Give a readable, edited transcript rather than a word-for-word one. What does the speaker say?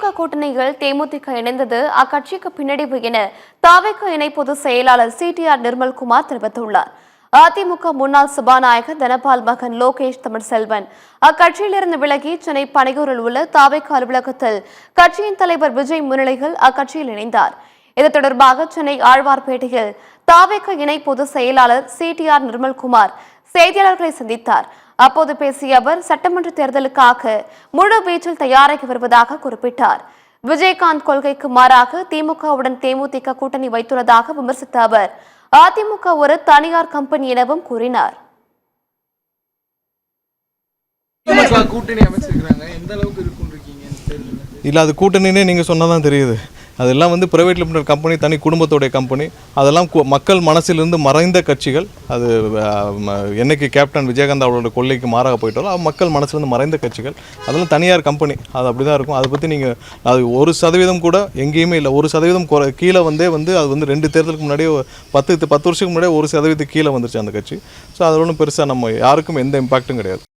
திமுக கூட்டணியில் தேமுதிக இணைந்தது அக்கட்சிக்கு பின்னடைவு என தவிக இணை பொதுச் செயலாளர் சிடிஆர் நிர்மல்குமார் தெரிவித்துள்ளார். அதிமுக முன்னாள் சபாநாயகர் தனபால் மகன் லோகேஷ் தமிழ்செல்வன் அக்கட்சியிலிருந்து விலகி சென்னை பனையூரில் உள்ள தவிக அலுவலகத்தில் கட்சியின் தலைவர் விஜய் முன்னிலையில் அக்கட்சியில் இணைந்தார். இது தொடர்பாக சென்னை ஆழ்வார்பேட்டையில் தவிக இணை பொதுச் செயலாளர் சிடிஆர் நிர்மல்குமார் செய்தியாளர்களை சந்தித்தார். அப்போது பேசிய அவர் சட்டமன்ற தேர்தலுக்காக முழு வீச்சில் தயாராகி வருவதாக குறிப்பிட்டார். விஜயகாந்த் கொள்கைக்கு மாறாக திமுகவுடன் தேமுதிக கூட்டணி வைத்துள்ளதாக விமர்சித்த அவர் அதிமுக ஒரு தனியார் கம்பெனி எனவும் கூறினார். இல்ல அது கூட்டணினே நீங்க சொன்னாதான் தெரியுது. அதெல்லாம் வந்து பிரைவேட் லிமிடெட் கம்பெனி, தனி குடும்பத்தோடைய கம்பெனி. அதெல்லாம் மக்கள் மனசிலிருந்து மறைந்த கட்சிகள். அது என்னைக்கு கேப்டன் விஜயகாந்த் அவரோட கொள்கைக்கு மாறாக போயிட்டாலும் மக்கள் மனசிலிருந்து மறைந்த கட்சிகள். அதெல்லாம் தனியார் கம்பெனி. அது அப்படி தான் இருக்கும். அதை பற்றி நீங்கள் அது 1% கூட எங்கேயுமே இல்லை. 1% கீழே வந்து அது வந்து 2 தேர்தலுக்கு முன்னாடியே 10 வருஷத்துக்கு முன்னாடியே 1% கீழே வந்துருச்சு அந்த கட்சி. ஸோ அது ஒன்றும் பெருசாக நம்ம யாருக்கும் எந்த இம்பாக்டும் கிடையாது.